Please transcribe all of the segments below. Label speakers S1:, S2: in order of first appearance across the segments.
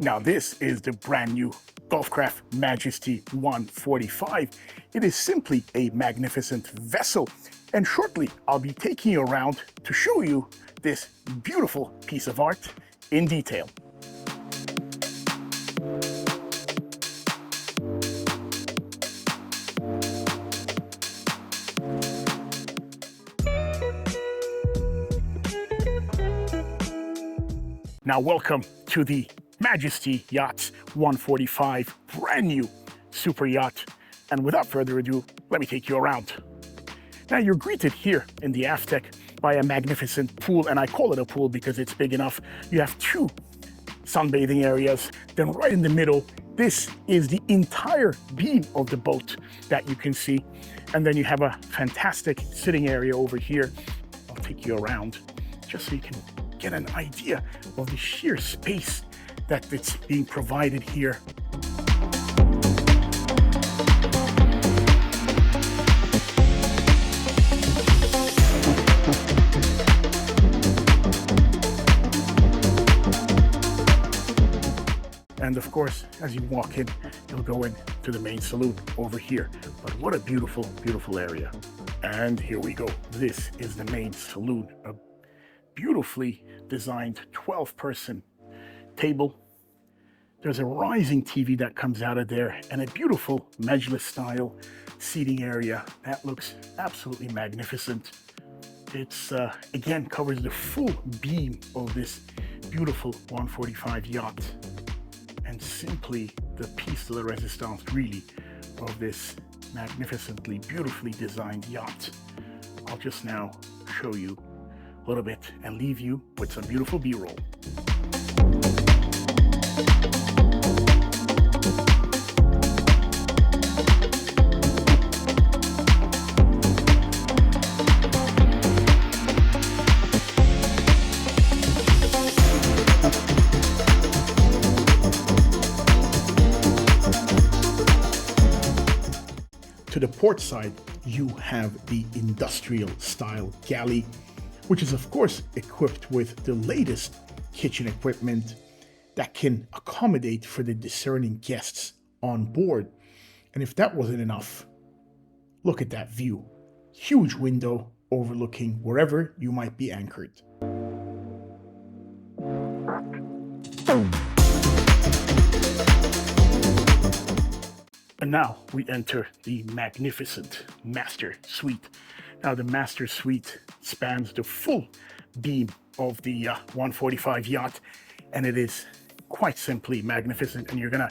S1: Now this is the brand new Gulfcraft Majesty 145. It is simply a magnificent vessel, and shortly I'll be taking you around to show you this beautiful piece of art in detail. Now welcome to the Majesty Yachts 145, brand new super yacht. And without further ado, let me take you around. Now you're greeted here in the aft deck by a magnificent pool, and I call it a pool because it's big enough. You have two sunbathing areas. Then right in the middle, this is the entire beam of the boat that you can see. And then you have a fantastic sitting area over here. I'll take you around just so you can get an idea of the sheer space that's being provided here. And of course, as you walk in, you'll go into the main saloon over here. But what a beautiful, beautiful area. And here we go. This is the main saloon, a beautifully designed 12-person table. There's a rising TV that comes out of there and a beautiful Majesty style seating area that looks absolutely magnificent. It's again covers the full beam of this beautiful 145 yacht, and simply the piece de la resistance really of this magnificently beautifully designed yacht. I'll just now show you a little bit and leave you with some beautiful B-roll. To the port side, you have the industrial style galley, which is of course equipped with the latest kitchen equipment that can accommodate for the discerning guests on board. And if that wasn't enough, look at that view. Huge window overlooking wherever you might be anchored. And now we enter the magnificent master suite. Now the master suite spans the full beam of the 145 yacht, and it is quite simply magnificent. And you're gonna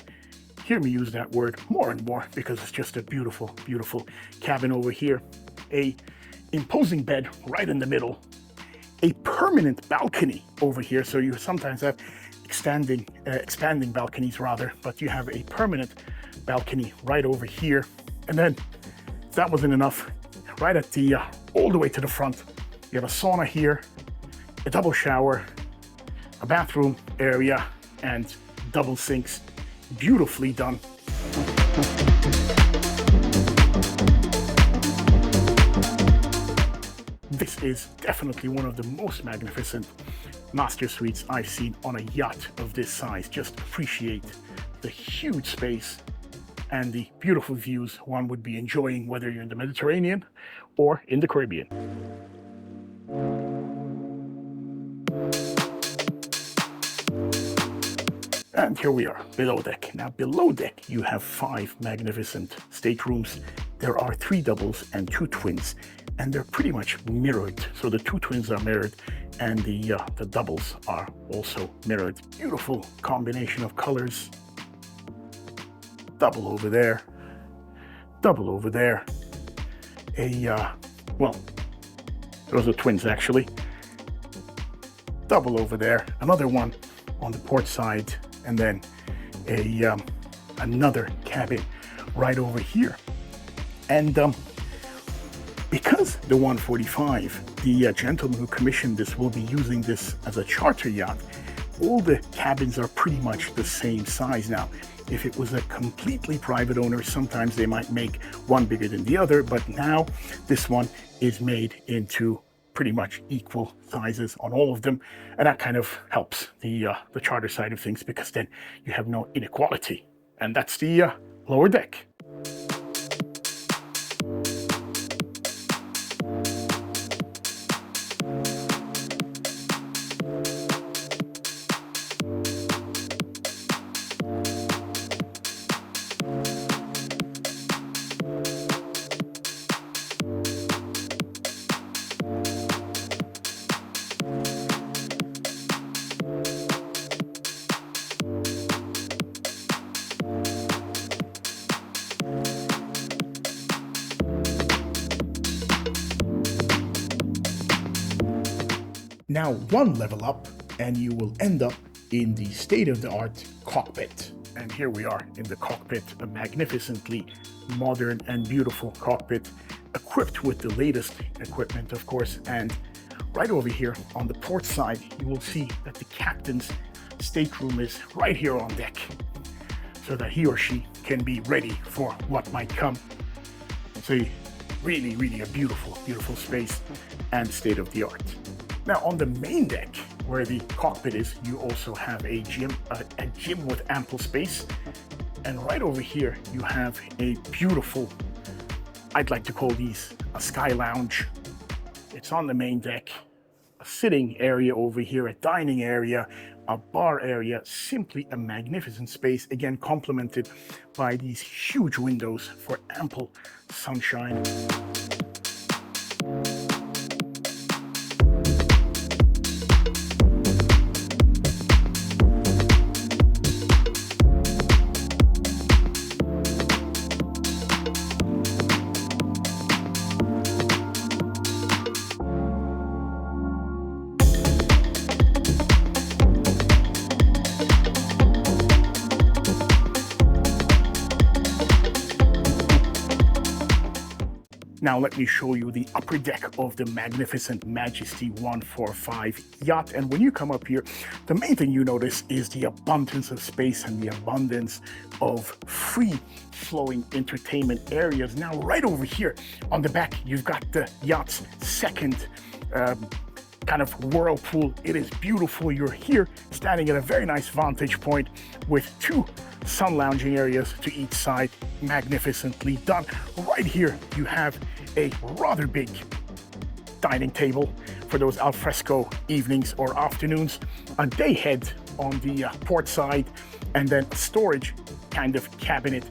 S1: hear me use that word more and more because it's just a beautiful, beautiful cabin over here. A imposing bed right in the middle, a permanent balcony over here. So you sometimes have expanding balconies rather, but you have a permanent balcony right over here. And then if that wasn't enough, right at the all the way to the front, you have a sauna here, a double shower, a bathroom area, and double sinks. Beautifully done. This is definitely one of the most magnificent master suites I've seen on a yacht of this size. Just appreciate the huge space and the beautiful views one would be enjoying whether you're in the Mediterranean or in the Caribbean. And here we are, below deck. Now below deck, you have 5 magnificent staterooms. There are 3 doubles and 2 twins, and they're pretty much mirrored. So the 2 twins are mirrored, and the doubles are also mirrored. Beautiful combination of colors. Double over there, double over there. Well, those are twins actually. Double over there, another one on the port side, and then another cabin right over here. And because the 145, the gentleman who commissioned this will be using this as a charter yacht, all the cabins are pretty much the same size now. If it was a completely private owner, sometimes they might make one bigger than the other, but now this one is made into pretty much equal sizes on all of them, and that kind of helps the charter side of things, because then you have no inequality. And that's the lower deck. Now one level up and you will end up in the state-of-the-art cockpit. And here we are in the cockpit, a magnificently modern and beautiful cockpit, equipped with the latest equipment, of course. And right over here on the port side, you will see that the captain's stateroom is right here on deck, so that he or she can be ready for what might come. So really, really a beautiful, beautiful space and state-of-the-art. Now on the main deck, where the cockpit is, you also have a gym with ample space. And right over here, you have a beautiful, I'd like to call these a sky lounge. It's on the main deck, a sitting area over here, a dining area, a bar area, simply a magnificent space, again complemented by these huge windows for ample sunshine. Now let me show you the upper deck of the magnificent Majesty 145 yacht. And when you come up here, the main thing you notice is the abundance of space and the abundance of free-flowing entertainment areas. Now right over here on the back, you've got the yacht's second kind of whirlpool. It is beautiful. You're here standing at a very nice vantage point with two sun lounging areas to each side, magnificently done. Right here you have a rather big dining table for those alfresco evenings or afternoons, a day head on the port side, and then a storage kind of cabinet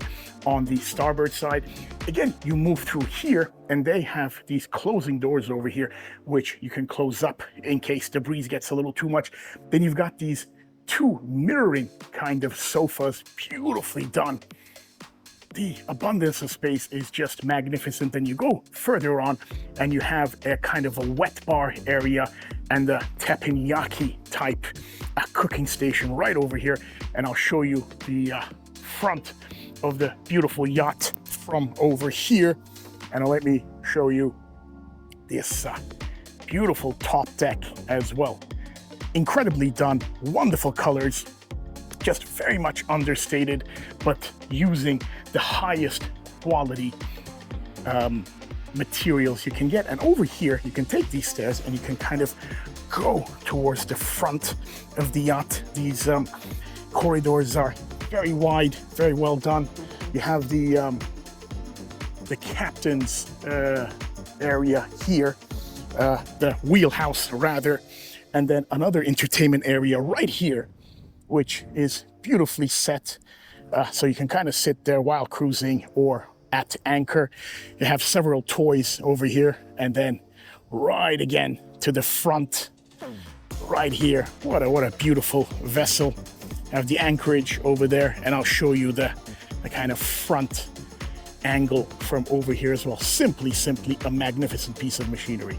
S1: on the starboard side. Again, you move through here and they have these closing doors over here, which you can close up in case the breeze gets a little too much. Then you've got these two mirroring kind of sofas, beautifully done. The abundance of space is just magnificent. Then you go further on and you have a kind of a wet bar area and a teppanyaki type cooking station right over here. And I'll show you the front of the beautiful yacht from over here. And let me show you this beautiful top deck as well. Incredibly done, wonderful colors, just very much understated, but using the highest quality materials you can get. And over here, you can take these stairs and you can kind of go towards the front of the yacht. These corridors are very wide, very well done. You have the captain's area here, the wheelhouse rather, and then another entertainment area right here, which is beautifully set. So you can kind of sit there while cruising or at anchor. You have several toys over here, and then right again to the front right here. What a beautiful vessel. Have the anchorage over there, and I'll show you the kind of front angle from over here as well. Simply a magnificent piece of machinery.